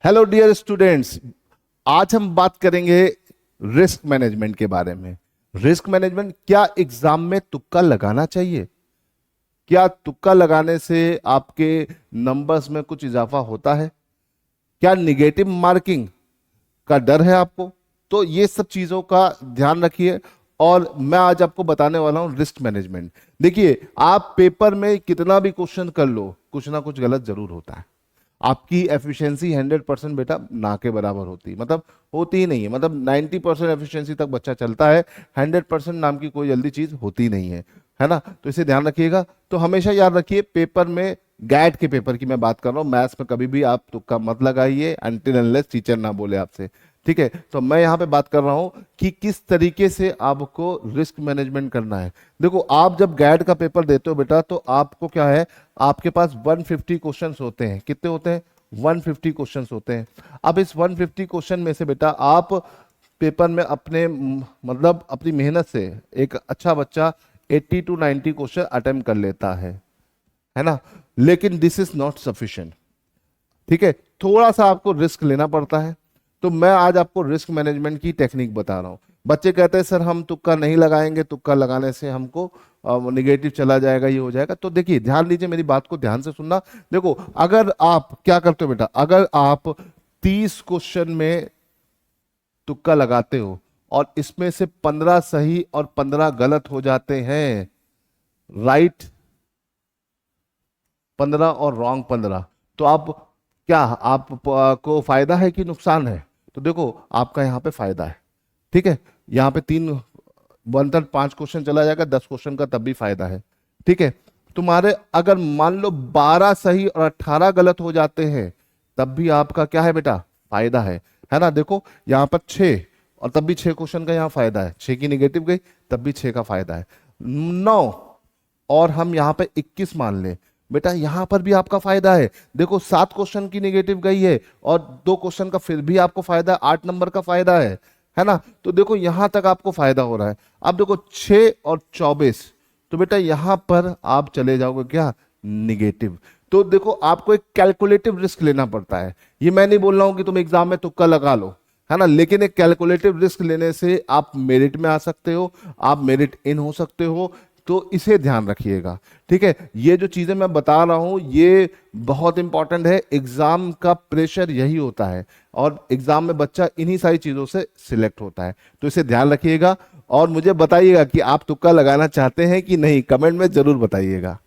Hello dear students, आज हम बात करेंगे रिस्क मैनेजमेंट के बारे में। रिस्क मैनेजमेंट, क्या एग्जाम में तुक्का लगाना चाहिए? क्या तुक्का लगाने से आपके नंबर्स में कुछ इजाफा होता है? क्या निगेटिव मार्किंग का डर है आपको? तो ये सब चीजों का ध्यान रखिए। और मैं आज आपको बताने वाला हूं रिस्क मैनेजमेंट। देखिए, आप पेपर में कितना भी क्वेश्चन कर लो, कुछ ना कुछ गलत जरूर होता है। आपकी एफिशिएंसी 100% बेटा ना के बराबर होती, मतलब होती ही नहीं है। मतलब 90% एफिशिएंसी तक बच्चा चलता है, 100% नाम की कोई जल्दी चीज होती नहीं है ना। तो इसे ध्यान रखिएगा। तो हमेशा याद रखिए, पेपर में गैट के पेपर की मैं बात कर रहा हूँ, मैथ्स में कभी भी आप तुक्का मत लगाइए अनटिल अनलेस टीचर ना बोले आपसे, ठीक है। तो मैं यहाँ पे बात कर रहा हूँ कि किस तरीके से आपको रिस्क मैनेजमेंट करना है। देखो, आप जब गैट का पेपर देते हो बेटा, तो आपको क्या है, आपके पास 150 क्वेश्चंस होते हैं। कितने होते हैं? 150 क्वेश्चंस होते हैं। अब इस 150 क्वेश्चन में से बेटा आप पेपर में अपने मतलब अपनी मेहनत से एक अच्छा बच्चा 80 to 90 क्वेश्चन अटेम्प्ट कर लेता है ना। लेकिन दिस इज नॉट सफिशिएंट, ठीक है। थोड़ा सा आपको रिस्क लेना पड़ता है। तो मैं आज आपको रिस्क मैनेजमेंट की टेक्निक बता रहा हूं। बच्चे कहते हैं सर हम तुक्का नहीं लगाएंगे, तुक्का लगाने से हमको निगेटिव चला जाएगा, ये हो जाएगा। तो देखिए, ध्यान दीजिए, मेरी बात को ध्यान से सुनना। देखो, अगर आप क्या करते हो बेटा, अगर आप 30 क्वेश्चन में तुक्का लगाते हो और इसमें से 15 सही और 15 गलत हो जाते हैं, राइट 15 और रॉन्ग 15, तो आप क्या, आप को फायदा है कि नुकसान है? तो देखो, आपका यहाँ पे फायदा है, ठीक है। यहाँ पे 5 क्वेश्चन चला जाएगा, 10 क्वेश्चन का तब भी फायदा है, ठीक है। तुम्हारे अगर मान लो 12 सही और 18 गलत हो जाते हैं, तब भी आपका क्या है बेटा, फायदा है ना। देखो, यहाँ पर 6 और तब भी 6 क्वेश्चन का यहाँ फायदा है, 6 की निगेटिव गई तब भी 6 का फायदा है। 9 और हम यहाँ पे 21 मान ले बेटा, यहां पर भी आपका फायदा है। देखो, 7 क्वेश्चन की नेगेटिव गई है और 2 क्वेश्चन का फिर भी आपको फायदा है, 8 नंबर का फायदा है ना। तो देखो, यहां तक आपको फायदा हो रहा है। अब देखो 6 और 24, तो बेटा यहां पर आप चले जाओगे क्या, निगेटिव। तो देखो, आपको एक कैलकुलेटिव रिस्क लेना पड़ता है। ये मैं नहीं बोल रहा हूं कि तुम एग्जाम में तुक्का लगा लो, है ना, लेकिन एक कैलकुलेटिव रिस्क लेने से आप मेरिट में आ सकते हो, आप मेरिट इन हो सकते हो। तो इसे ध्यान रखिएगा, ठीक है। ये जो चीजें मैं बता रहा हूं ये बहुत इंपॉर्टेंट है। एग्जाम का प्रेशर यही होता है और एग्जाम में बच्चा इन्हीं सारी चीजों से सिलेक्ट होता है। तो इसे ध्यान रखिएगा और मुझे बताइएगा कि आप तुक्का लगाना चाहते हैं कि नहीं, कमेंट में जरूर बताइएगा।